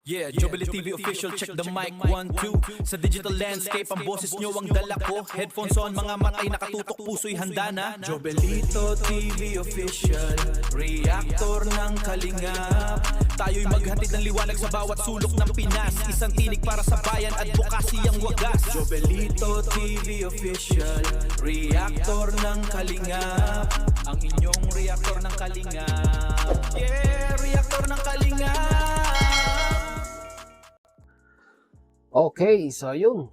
Yeah, Jubilee TV official, check the mic, 1, 2. Sa digital landscape, ang boses nyo ang dala ko. Headphones on, mga matay nakatutok, puso'y handa na. Jobelito TV official, reactor ng kalingap. Tayo'y maghatid ng liwanag sa bawat sulok ng Pinas. Isang tinig para sa bayan, advokasy ang wagas. Jobelito TV official, reactor ng kalingap. Ang inyong reactor ng kalingap. Yeah, reactor ng kalingap. Okay, so yun.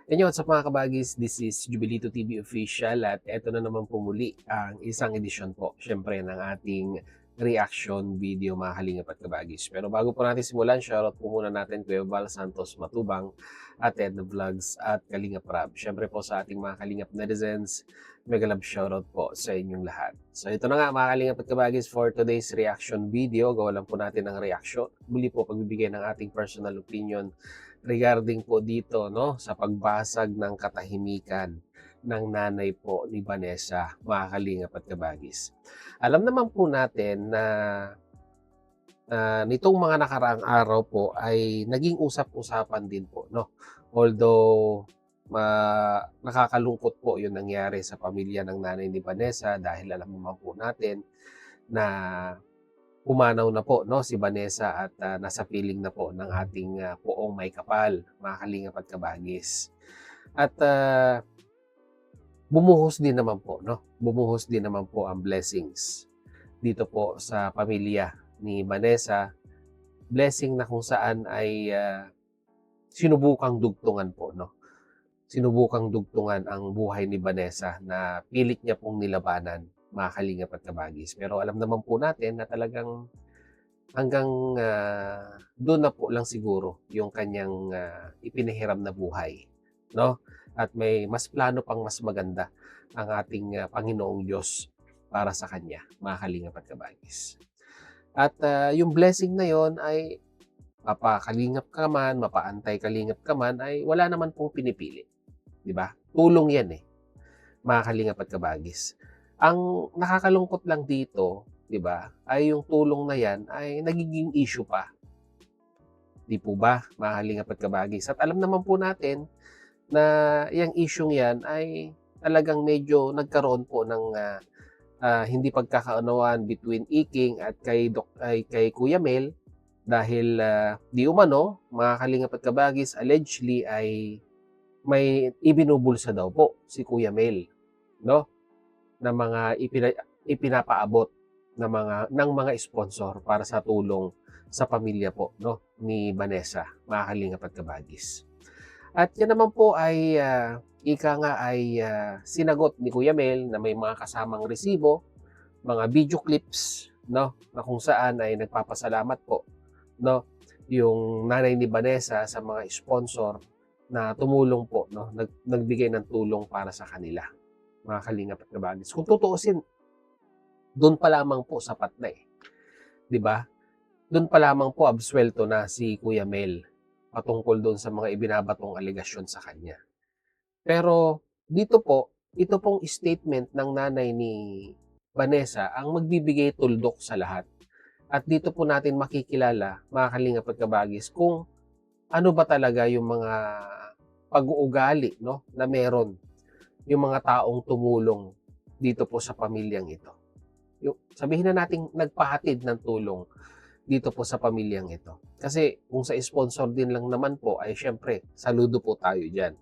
Yan sa mga kabagis, this is Jubilito TV Official at eto na naman po muli ang isang edisyon po, syempre, ng ating reaction video mga kalingap at kabagis. Pero bago po natin simulan, shoutout po muna natin Kuya Val Santos Matubang at Edna Vlogs at Kalingap Rab. Syempre po sa ating mga kalingap netizens, mega love shoutout po sa inyong lahat. So ito na nga mga kalingap at kabagis for today's reaction video. Gawa lang po natin ng reaction. Muli po pagbibigay ng ating personal opinion regarding po dito sa pagbasag ng katahimikan ng nanay po ni Vanessa, mga kalingap at kabagis. Alam naman po natin na nitong mga nakaraang araw po ay naging usap-usapan din po, Although nakakalungkot po yung nangyari sa pamilya ng nanay ni Vanessa dahil alam naman po natin na pumanaw na po si Vanessa at nasa piling na po ng ating poong may kapal, mga kalingap at kabagis. At bumuhos din naman po, Bumuhos din naman po ang blessings dito po sa pamilya ni Vanessa. Blessing na kung saan ay sinubukang dugtungan po, Sinubukang dugtungan ang buhay ni Vanessa na pilit niya pong nilabanan, mga kalingap at kabagis. Pero alam naman po natin na talagang hanggang doon na po lang siguro yung kanyang ipinahiram na buhay, At may mas plano pang mas maganda ang ating Panginoong Diyos para sa kanya, mga kalingap at kabagis. At yung blessing na yon ay mapakalingap ka man, mapaantay kalingap ka man, ay wala naman pong pinipili. Diba? Tulong yan mga kalingap at kabagis. Ang nakakalungkot lang dito, diba, ay yung tulong na yan ay nagiging issue pa. Di po ba, mga kalingap at kabagis? At alam naman po natin na yung issue yan ay talagang medyo nagkaroon po ng hindi pagkakaunawaan between Iking at kay Kuya Mel dahil di umano, mga kalingap at kabagis, allegedly ay may ibinubulsa daw po si Kuya Mel, na mga ipinapaabot ng mga sponsor para sa tulong sa pamilya po, ni Vanessa, mga kalingap at kabagis. At yan naman po ay sinagot ni Kuya Mel na may mga kasamang resibo, mga video clips, na kung saan ay nagpapasalamat po, yung nanay ni Vanessa sa mga sponsor na tumulong po, nagbigay ng tulong para sa kanila, mga kalingap at kabagis. Kung tutuusin, doon pa lamang po sapat na di ba? Doon pa lamang po absuelto na si Kuya Mel patungkol doon sa mga ibinabatong alegasyon sa kanya. Pero dito po, ito pong statement ng nanay ni Vanessa ang magbibigay tuldok sa lahat. At dito po natin makikilala, mga kalingap at kabagis, kung ano ba talaga yung mga pag-uugali, na meron yung mga taong tumulong dito po sa pamilyang ito. Sabihin na natin nagpahatid ng tulong dito po sa pamilyang ito. Kasi kung sa sponsor din lang naman po, ay syempre, saludo po tayo dyan.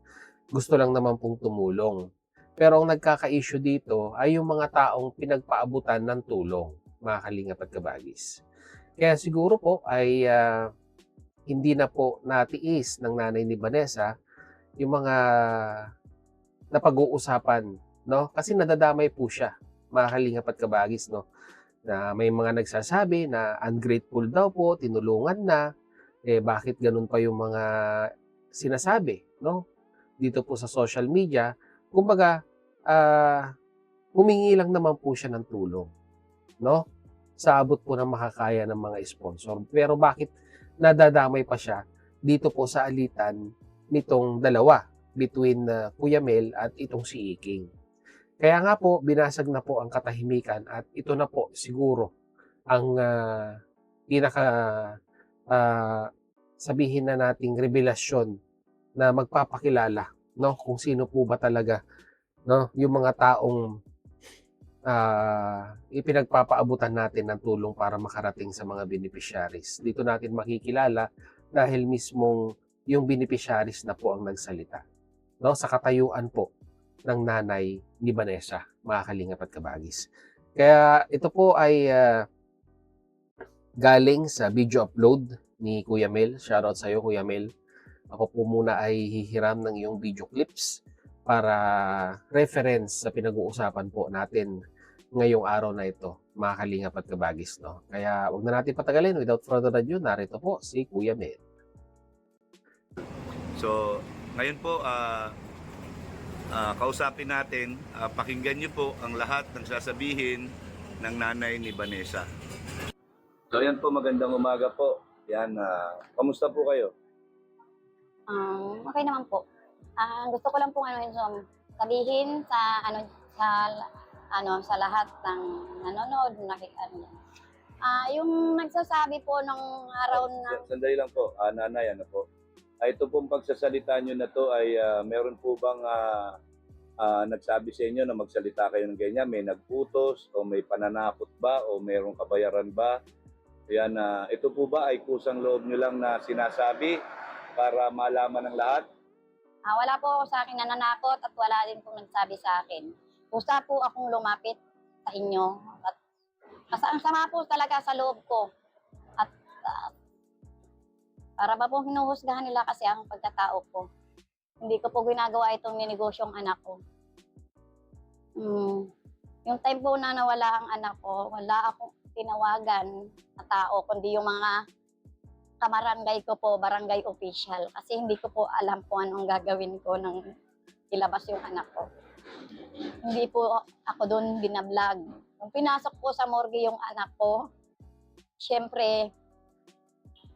Gusto lang naman pong tumulong. Pero ang nagkaka-issue dito ay yung mga taong pinagpaabutan ng tulong, mga kalingap at kabagis. Kaya siguro po ay hindi na po natiis ng nanay ni Vanessa yung mga napag-uusapan, Kasi nadadamay po siya, mga kalingap at kabagis, na may mga nagsasabi na ungrateful daw po, tinulungan na, bakit ganun pa yung mga sinasabi, dito po sa social media. Kumbaga, humingi lang naman po siya ng tulong, sa abot po ng makakaya ng mga sponsor. Pero bakit nadadamay pa siya dito po sa alitan nitong dalawa between Kuya Mel at itong si Iking? Kaya nga po, binasag na po ang katahimikan at ito na po siguro ang pinaka sabihin na nating revelasyon na magpapakilala, no, kung sino po ba talaga, no, yung mga taong ipinagpapaabutan natin ng tulong para makarating sa mga beneficiaries. Dito natin makikilala dahil mismong yung beneficiaries na po ang nagsalita, no, sa katayuan po ng nanay ni Vanessa, mga kalingap at kabagis. Kaya ito po ay galing sa video upload ni Kuya Mel. Shoutout sa iyo, Kuya Mel. Ako po muna ay hihiram ng iyong video clips para reference sa pinag-uusapan po natin ngayong araw na ito, mga kalingap at kabagis, no? Kaya huwag na natin patagalin. Without further ado, narito po si Kuya Mel. So, ngayon po, kausapin natin, pakinggan niyo po ang lahat ng sasabihin ng nanay ni Vanessa. So, yan po, magandang umaga po. Yan, kamusta po kayo? Okay naman po. Gusto ko lang pong sabihin sa lahat ng nanonood, yung nagsasabi po nung araw na Sandali lang po, nanay, ano po? Ito pong pagsasalita nyo na to ay meron po bang nagsabi sa inyo na magsalita kayo ng ganyan? May nagputos o may pananakot ba o mayroong kabayaran ba? Yan, ito po ba ay kusang loob nyo lang na sinasabi para malaman ng lahat? wala po sa akin nananakot at wala din pong nagsabi sa akin. Kusa po akong lumapit sa inyo. At ang sama po talaga sa loob ko. At para ba pong hinuhusgahan nila kasi ang pagkatao ko. Hindi ko po ginagawa itong ninegosyong anak ko. Yung time po na nawala ang anak ko, wala akong tinawagan na tao, kundi yung mga kamarangay ko po, barangay official. Kasi hindi ko po alam kung anong gagawin ko nang ilabas yung anak ko. Hindi po ako doon binablog. Nung pinasok po sa morgue yung anak ko, syempre,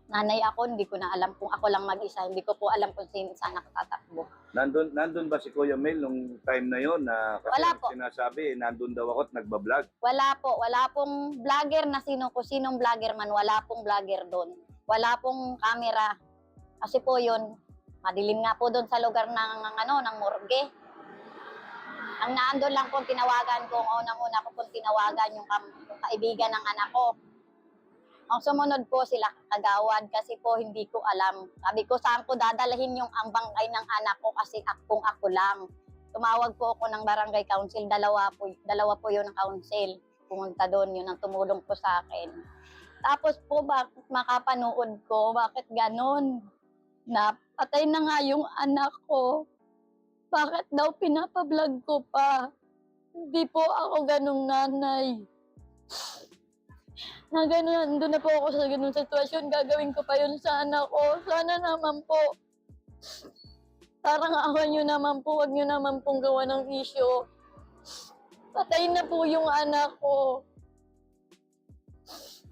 nanay ako, hindi ko na alam kung ako lang mag-isa. Hindi ko po alam kung saan nakatatakbo. Nandun ba si Kuya Mel nung time na yon na kasi Wala po. sinasabi, nandun daw ako at nagbablog? Wala po. Wala pong vlogger na sinong vlogger man. Wala pong vlogger doon. Wala pong camera. Kasi po yun, madilim nga po doon sa lugar ng morgue. Ang naandun lang pong tinawagan ko, unang-una ko pong tinawagan yung kaibigan ng anak ko. Ang sumunod po sila kagawad kasi po hindi ko alam. Sabi ko, saan ko dadalhin yung ang bangkay ng anak ko kasi kung ako lang. Tumawag po ako ng barangay council, dalawa po yun ng council. Pumunta doon, yun ang tumulong po sa akin. Tapos po, bakit makapanood ko? Bakit ganon? Napatay na nga yung anak ko. Bakit daw pinapablog ko pa? Hindi po ako ganong nanay. Na gano'n, doon na po ako sa ganung sitwasyon, gagawin ko pa yun sa anak ko. Sana naman po, parang ako nyo naman po, wag nyo naman pong gawa ng issue. Patay na po yung anak ko.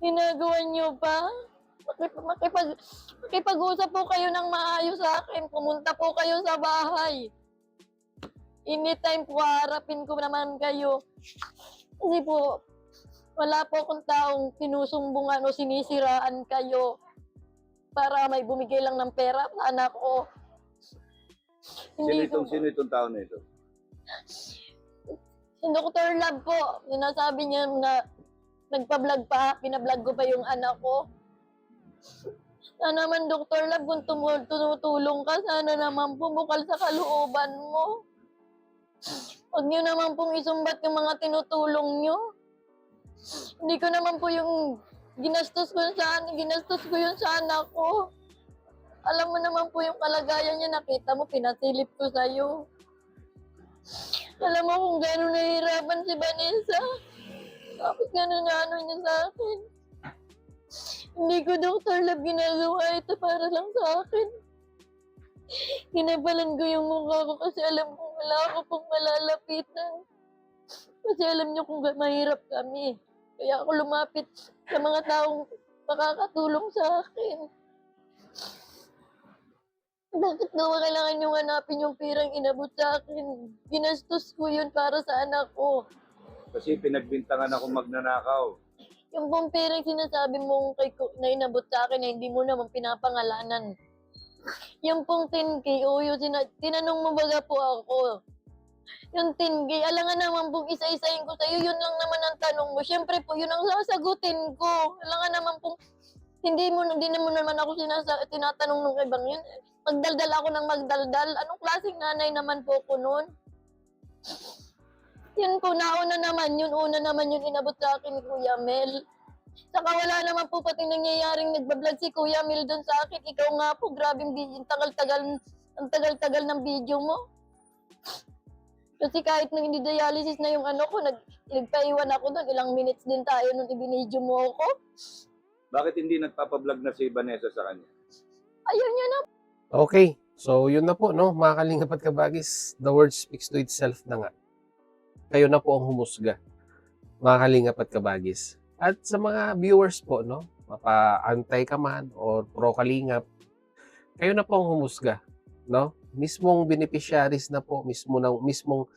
Ginagawa nyo pa? Makipag-usap po kayo ng maayos sa akin. Pumunta po kayo sa bahay. Anytime po, harapin ko naman kayo. Kasi po, wala po akong taong sinusumbungan o sinisiraan kayo para may bumigay lang ng pera sa anak ko. Sino itong tao na ito? Si Dr. Love po, sinasabi niya na nagpa-vlog pa, pina-vlog ko pa yung anak ko. Sana naman, Dr. Love, kung tumutulong ka, sana naman po bukal sa kalooban mo. Huwag niyo naman pong isumbat yung mga tinutulong niyo. Hindi ko naman po yung ginastos ko yun sa anak ko. Alam mo naman po yung kalagayan niya, nakita mo, pinasilip ko sa'yo. Alam mo kung gano'n nahihirapan si Vanessa. Tapos gano'n na niya sa akin. Hindi ko, Dr. Love, ginagawa ito para lang sa akin. Ginabalan ko yung mukha ko kasi alam kong wala ako pong malalapitan. Kasi alam niyo kung mahirap kami. Kaya ako lumapit sa mga taong makakatulong sa akin. Bakit daw kailangan niyong hanapin yung pirang inabot sa akin? Ginastos ko yun para sa anak ko. Kasi pinagbintangan ako magnanakaw. Yung pong pera sinasabi mong na inabot sa akin na hindi mo naman pinapangalanan. Yung pong 10K, tinanong mo baga po ako. Yung 10K, alangan naman pong isa-isahin ko sa'yo, yun lang naman ang tanong mo. Siyempre po, yun ang sasagutin ko. Alangan naman pong, hindi mo naman ako tinatanong nung ibang yun. Magdaldal ako ng magdaldal. Anong klaseng nanay naman po ko nun? Yun po, una naman yun inabot sa akin ni Kuya Mel. Saka wala naman po pati nangyayaring nagbablog si Kuya Mel doon sa akin. Ikaw nga po, grabing video, ang tagal-tagal ng video mo. Kasi kahit nang dialysis na yung ano ko, nagpaiwan ako doon. Ilang minutes din tayo nung ibinidyo mo ako. Bakit hindi nagpapablog na si Vanessa sa kanya? Ayaw niya na. Okay, so yun na po, no? Mga kalingap at kabagis, the word speaks to itself na nga. Kayo na po ang humusga, mga kalingap at kabagis. At sa mga viewers po, no? Mapa-antay ka man or pro-kalingap, kayo na po ang humusga, no? Mismong beneficiaries na po, mismong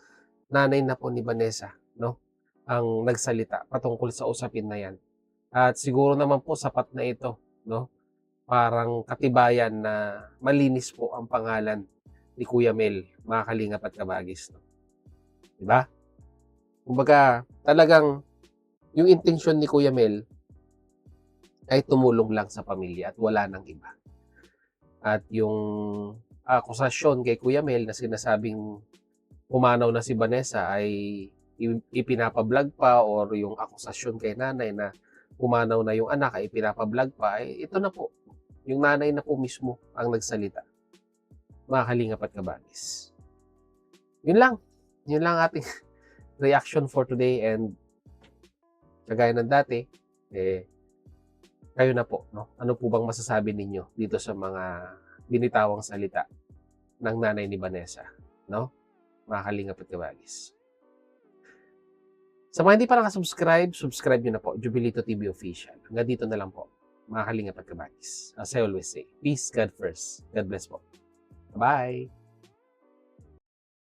nanay na po ni Vanessa, no? Ang nagsalita patungkol sa usapin na yan. At siguro naman po sapat na ito, no? Parang katibayan na malinis po ang pangalan ni Kuya Mel, mga kalingap at kabagis, no? Diba? Kumbaga, talagang yung intensyon ni Kuya Mel ay tumulong lang sa pamilya at wala nang iba. At yung akusasyon kay Kuya Mel na sinasabing pumanaw na si Vanessa ay ipinapablog pa, or yung akusasyon kay nanay na pumanaw na yung anak ay ipinapablog pa, ay ito na po. Yung nanay na po mismo ang nagsalita. Mga kalingap at kabagis. Yun lang. Yun lang ating reaction for today, and kagaya ng dati, kayo na po, no? Ano po bang masasabi ninyo dito sa mga binitawang salita ng nanay ni Vanessa, no? Mga kalingap at kabagis. Sa mga hindi pa nakasubscribe, subscribe nyo na po, Jubilito TV Official. Hanggang dito na lang po, mga kalingap at kabagis. As I always say, peace, God first. God bless po. Bye!